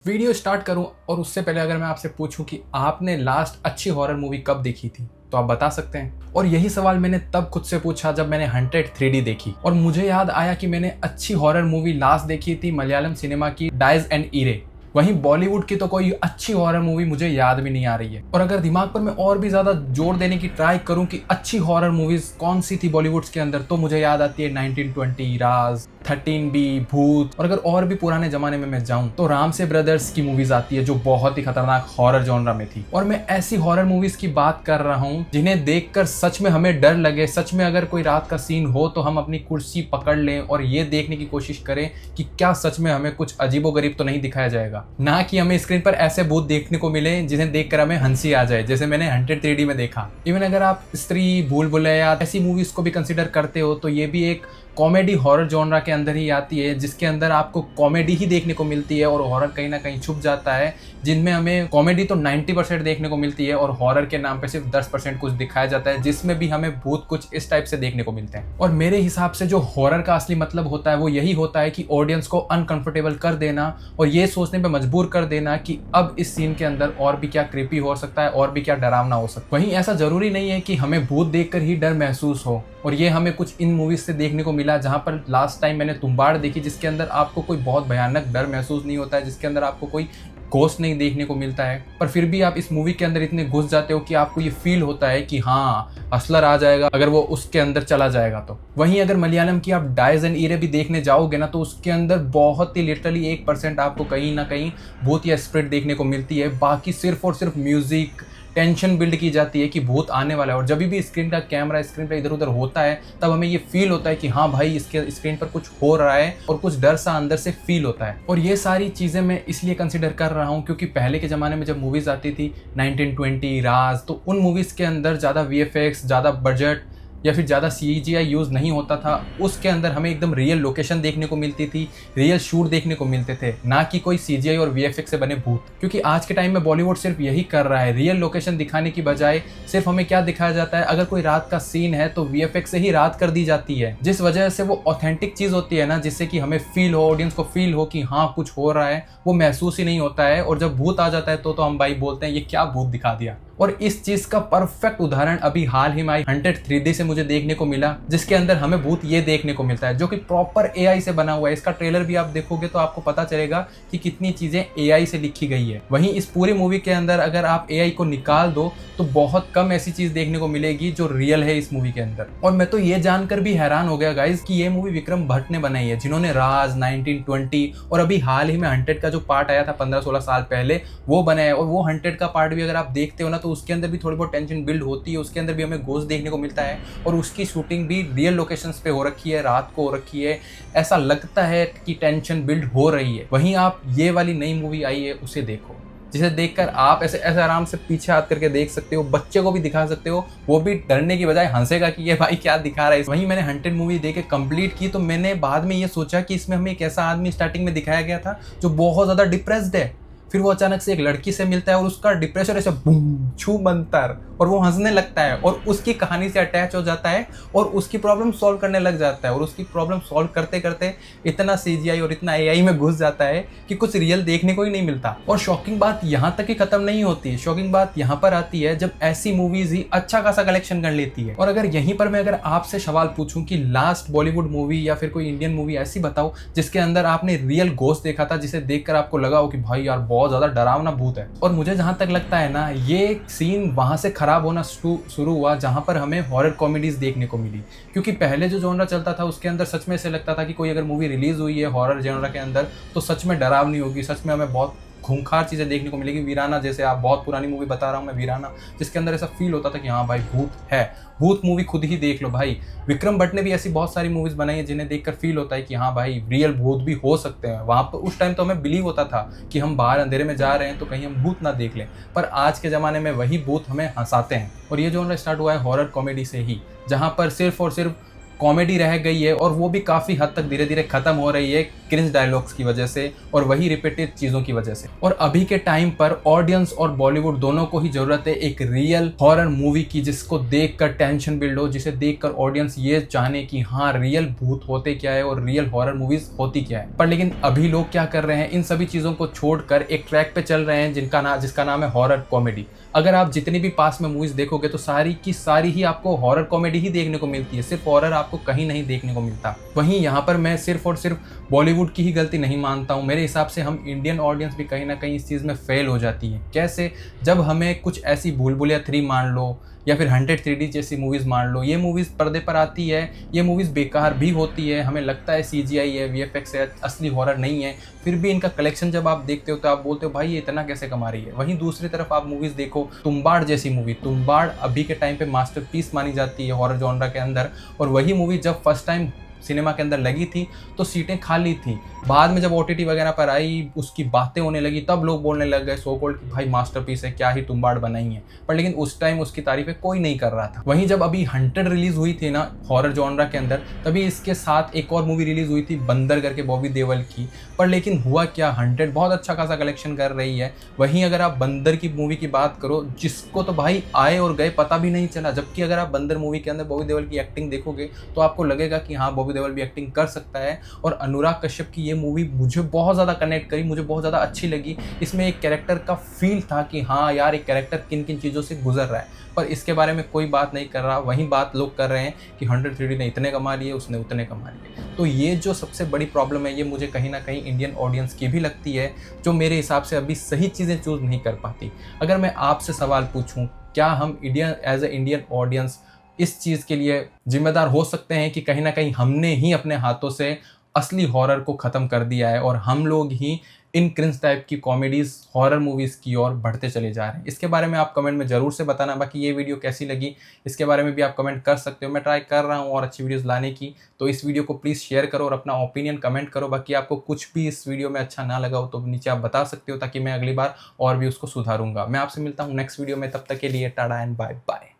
Video start करूं और उससे पहले अगर मैं आपसे पूछूं कि आपने लास्ट अच्छी हॉरर मूवी कब देखी थी तो आप बता सकते हैं। और यही सवाल मैंने तब खुद से पूछा जब मैंने हंटेड 3D देखी और मुझे याद आया कि मैंने अच्छी हॉरर मूवी लास्ट देखी थी मलयालम सिनेमा की डाइज एंड ईरे। वहीं बॉलीवुड की तो कोई अच्छी हॉरर मूवी मुझे याद भी नहीं आ रही है। और अगर दिमाग पर मैं और भी ज्यादा जोर देने की ट्राई करूं कि अच्छी हॉरर मूवीज कौन सी थी बॉलीवुड के अंदर, तो मुझे याद आती है 1920, राज, 13B, भूत। और अगर और भी पुराने जमाने में मैं जाऊं तो रामसे ब्रदर्स की मूवीज आती है जो बहुत ही खतरनाक हॉरर जॉनरा में थी। और मैं ऐसी हॉरर मूवीज की बात कर रहा हूं जिन्हें देखकर सच में हमें डर लगे, सच में अगर कोई रात का सीन हो तो हम अपनी कुर्सी पकड़ लें और ये देखने की कोशिश करें कि क्या सच में हमें कुछ अजीबोगरीब तो नहीं दिखाया जाएगा, ना कि हमें स्क्रीन पर ऐसे भूत देखने को मिले जिन्हें देखकर हमें हंसी आ जाए, जैसे मैंने हंटेड 3D में देखा। इवन अगर आप स्त्री, भूल भुलैया ऐसी मूवीज को भी कंसीडर करते हो तो ये भी एक कॉमेडी हॉरर जॉनरा के अंदर ही आती है, जिसके अंदर आपको कॉमेडी ही देखने को मिलती है और हॉरर कहीं ना कहीं छुप जाता है, जिनमें हमें कॉमेडी तो 90% देखने को मिलती है और हॉरर के नाम पे सिर्फ 10% कुछ दिखाया जाता है, जिसमें भी हमें भूत कुछ इस टाइप से देखने को मिलते हैं। और मेरे हिसाब से जो हॉरर का असली मतलब होता है वो यही होता है कि ऑडियंस को अनकंफर्टेबल कर देना और ये सोचने पर मजबूर कर देना कि अब इस सीन के अंदर और भी क्या क्रीपी हो सकता है और भी क्या डरावना हो सकता है। वहीं ऐसा जरूरी नहीं है कि हमें भूत देखकर ही डर महसूस हो, और ये हमें कुछ इन मूवीज से देखने को मिला। जहां पर लास्ट टाइम मैंने तुम्बाड़ देखी जिसके अंदर आपको कोई बहुत भयानक डर महसूस नहीं होता है, जिसके अंदर आपको कोई घोस्ट नहीं देखने को मिलता है, पर फिर भी आप इस मूवी के अंदर इतने घुस जाते हो कि आपको ये फील होता है कि हाँ हसलर आ जाएगा अगर वो उसके अंदर चला जाएगा तो। वहीं अगर मलयालम की आप डाइज एंड ईरे भी देखने जाओगे ना तो उसके अंदर बहुत ही लिटरली 1% आपको कहीं ना कहीं भूत या स्पिरिट देखने को मिलती है। बाकी सिर्फ और सिर्फ म्यूजिक, टेंशन बिल्ड की जाती है कि भूत आने वाला है। और जब भी स्क्रीन का कैमरा स्क्रीन पर इधर उधर होता है तब हमें ये फील होता है कि हाँ भाई इसके स्क्रीन पर कुछ हो रहा है और कुछ डर सा अंदर से फील होता है। और ये सारी चीज़ें मैं इसलिए कंसिडर कर रहा हूँ क्योंकि पहले के ज़माने में जब मूवीज़ आती थी 1920, राज, तो उन मूवीज़ के अंदर ज़्यादा VFX, ज़्यादा बजट या फिर ज़्यादा CGI यूज़ नहीं होता था। उसके अंदर हमें एकदम रियल लोकेशन देखने को मिलती थी, रियल शूट देखने को मिलते थे, ना कि कोई CGI और VFX से बने भूत। क्योंकि आज के टाइम में बॉलीवुड सिर्फ यही कर रहा है, रियल लोकेशन दिखाने की बजाय सिर्फ हमें क्या दिखाया जाता है, अगर कोई रात का सीन है तो VFX से ही रात कर दी जाती है, जिस वजह से वो ऑथेंटिक चीज़ होती है ना, जिससे कि हमें फील हो, ऑडियंस को फील हो कि हाँ कुछ हो रहा है, वो महसूस ही नहीं होता है। और जब भूत आ जाता है तो हम भाई बोलते हैं ये क्या भूत दिखा दिया। और इस चीज का परफेक्ट उदाहरण अभी हाल ही में आई हंटेड 3D से मुझे देखने को मिला, जिसके अंदर हमें भूत ये देखने को मिलता है जो कि प्रॉपर AI से बना हुआ है। इसका ट्रेलर भी आप देखोगे तो आपको पता चलेगा कि कितनी चीजें AI से लिखी गई है। वहीं इस पूरी मूवी के अंदर अगर आप AI को निकाल दो तो बहुत कम ऐसी चीज देखने को मिलेगी जो रियल है इस मूवी के अंदर। और मैं तो ये जानकर भी हैरान हो गया गाइज कि ये मूवी विक्रम भट्ट ने बनाई है, जिन्होंने राज, 1920 और अभी हाल ही में हंटेड का जो पार्ट आया था 15-16 साल पहले वो बनाया है। और वो हंटेड का पार्ट भी अगर आप देखते हो ना तो उसके अंदर भी थोड़ी बहुत टेंशन बिल्ड होती है, उसके अंदर भी हमें घोस्ट देखने को मिलता है और उसकी शूटिंग भी रियल लोकेशंस पे हो रखी है, रात को हो रखी है, ऐसा लगता है कि टेंशन बिल्ड हो रही है। वहीं आप ये वाली नई मूवी आई है उसे देखो, जिसे देखकर आप ऐसे ऐसे आराम से पीछे हाथ करके देख सकते हो, बच्चे को भी दिखा सकते हो, वो भी डरने की बजाय हंसेगा कि ये भाई क्या दिखा रहा है। वहीं मैंने हंटेड मूवी देख के कंप्लीट की तो मैंने बाद में ये सोचा कि इसमें हमें एक ऐसा आदमी स्टार्टिंग में दिखाया गया था जो बहुत ज्यादा डिप्रेस्ड है, फिर वो अचानक से एक लड़की से मिलता है और उसका डिप्रेशन ऐसे बूम छू मंतर और वो हंसने लगता है और उसकी कहानी से अटैच हो जाता है और उसकी प्रॉब्लम सॉल्व करने लग जाता है। और उसकी प्रॉब्लम सॉल्व करते करते इतना CGI और इतना AI में घुस जाता है कि कुछ रियल देखने को ही नहीं मिलता। और शॉकिंग बात यहाँ तक ही खत्म नहीं होती, शॉकिंग बात यहाँ पर आती है जब ऐसी मूवीज ही अच्छा खासा कलेक्शन कर लेती है। और अगर यहीं पर मैं अगर आपसे सवाल पूछूं कि लास्ट बॉलीवुड मूवी या फिर कोई इंडियन मूवी ऐसी बताओ जिसके अंदर आपने रियल घोस्ट देखा था, जिसे देखकर आपको लगा हो कि भाई यार बहुत ज्यादा डरावना भूत है। और मुझे जहां तक लगता है ना ये सीन वहां से खराब होना शुरू हुआ जहां पर हमें हॉरर कॉमेडीज देखने को मिली। क्योंकि पहले जो जॉनरा चलता था उसके अंदर सच में ऐसे लगता था कि कोई अगर मूवी रिलीज हुई है हॉरर जॉनरा के अंदर तो सच में डरावनी होगी, सच में हमें बहुत खूंखार चीज़ें देखने को मिलेगी। वीराना जैसे, आप बहुत पुरानी मूवी बता रहा हूँ मैं, वीराना, जिसके अंदर ऐसा फील होता था कि हाँ भाई भूत है। भूत मूवी खुद ही देख लो भाई, विक्रम भट्ट ने भी ऐसी बहुत सारी मूवीज बनाई है जिन्हें देखकर फील होता है कि हाँ भाई रियल भूत भी हो सकते हैं। वहाँ पर उस टाइम तो हमें बिलीव होता था कि हम बाहर अंधेरे में जा रहे हैं तो कहीं हम भूत ना देख लें, पर आज के ज़माने में वही भूत हमें हंसाते हैं। और ये जॉनरा स्टार्ट हुआ है हॉरर कॉमेडी से ही, जहाँ पर सिर्फ और सिर्फ कॉमेडी रह गई है और वो भी काफ़ी हद तक धीरे धीरे ख़त्म हो रही है। क्रिंज डायलॉग्स की वजह से और वही रिपीटेड चीज़ों की वजह से। और अभी के टाइम पर ऑडियंस और बॉलीवुड दोनों को ही ज़रूरत है एक रियल हॉरर मूवी की, जिसको देखकर टेंशन बिल्ड हो, जिसे देखकर ऑडियंस ये जाने कि हाँ रियल भूत होते क्या है और रियल हॉरर मूवीज होती क्या है। पर लेकिन अभी लोग क्या कर रहे हैं, इन सभी चीज़ों को छोड़कर एक ट्रैक पे चल रहे हैं जिसका नाम है हॉरर कॉमेडी। अगर आप जितनी भी पास में मूवीज देखोगे तो सारी की सारी ही आपको हॉरर कॉमेडी ही देखने को मिलती है, सिर्फ हॉरर आपको कहीं नहीं देखने को मिलता। वहीं यहाँ पर मैं सिर्फ और सिर्फ बॉलीवुड की ही गलती नहीं मानता हूँ, मेरे हिसाब से हम इंडियन ऑडियंस भी कहीं ना कहीं इस चीज़ में फेल हो जाती है। कैसे? जब हमें कुछ ऐसी भूल भुलैया 3 मान लो या फिर 100 3D जैसी मूवीज़ मान लो, ये मूवीज़ पर्दे पर आती है, ये मूवीज़ बेकार भी होती है, हमें लगता है CGI है, VFX है, असली हॉरर नहीं है, फिर भी इनका कलेक्शन जब आप देखते हो तो आप बोलते हो भाई ये इतना कैसे कमा रही है। वहीं दूसरी तरफ आप मूवीज़ देखो, तुम्बाड़ जैसी मूवी, तुम्बाड़ अभी के टाइम पे मास्टरपीस मानी जाती है हॉरर जॉनरा के अंदर, और वही मूवी जब फर्स्ट टाइम सिनेमा के अंदर लगी थी तो सीटें खाली थी। बाद में जब OTT वगैरह पर आई, उसकी बातें होने लगी, तब लोग बोलने लग गए सो कॉल्ड कि भाई मास्टरपीस है, क्या ही तुम्बाड़ बनाई है। पर लेकिन उस टाइम उसकी तारीफें कोई नहीं कर रहा था। वहीं जब अभी 100 रिलीज हुई थी ना हॉरर जॉनरा के अंदर, तभी इसके साथ एक और मूवी रिलीज हुई थी बंदर करके बॉबी देओल की। पर लेकिन हुआ क्या, 100 बहुत अच्छा खासा कलेक्शन कर रही है, वहीं अगर आप बंदर की मूवी की बात करो जिसको तो भाई आए और गए पता भी नहीं चला। जबकि अगर आप बंदर मूवी के अंदर बॉबी देओल की एक्टिंग देखोगे तो आपको लगेगा कि हाँ बॉबी देओल भी एक्टिंग कर सकता है। और अनुराग कश्यप की ये मूवी मुझे बहुत ज़्यादा कनेक्ट करी, मुझे बहुत ज़्यादा अच्छी लगी। इसमें एक कैरेक्टर का फील था कि हाँ यार एक कैरेक्टर किन किन चीज़ों से गुजर रहा है, पर इसके बारे में कोई बात नहीं कर रहा। वहीं बात लोग कर रहे हैं कि 100 3D ने इतने कमा लिए, उसने उतने कमा लिए। तो ये जो सबसे बड़ी प्रॉब्लम है, ये मुझे कहीं ना कहीं इंडियन ऑडियंस की भी लगती है, जो मेरे हिसाब से अभी सही चीज़ें चूज़ नहीं कर पाती। अगर मैं आपसे सवाल पूछूं, क्या हम एज ए इंडियन ऑडियंस इस चीज़ के लिए जिम्मेदार हो सकते हैं कि कहीं ना कहीं हमने ही अपने हाथों से असली हॉरर को ख़त्म कर दिया है और हम लोग ही इन क्रिंज टाइप की कॉमेडीज़ हॉरर मूवीज़ की ओर बढ़ते चले जा रहे हैं? इसके बारे में आप कमेंट में ज़रूर से बताना। बाकी ये वीडियो कैसी लगी इसके बारे में भी आप कमेंट कर सकते हो। मैं ट्राई कर रहा हूँ और अच्छी वीडियोस लाने की, तो इस वीडियो को प्लीज़ शेयर करो और अपना ओपिनियन कमेंट करो। बाकी आपको कुछ भी इस वीडियो में अच्छा ना लगा हो तो नीचे आप बता सकते हो, ताकि मैं अगली बार और भी उसको सुधारूंगा। मैं आपसे मिलता हूँ नेक्स्ट वीडियो में, तब तक के लिए टाटा एंड बाय बाय।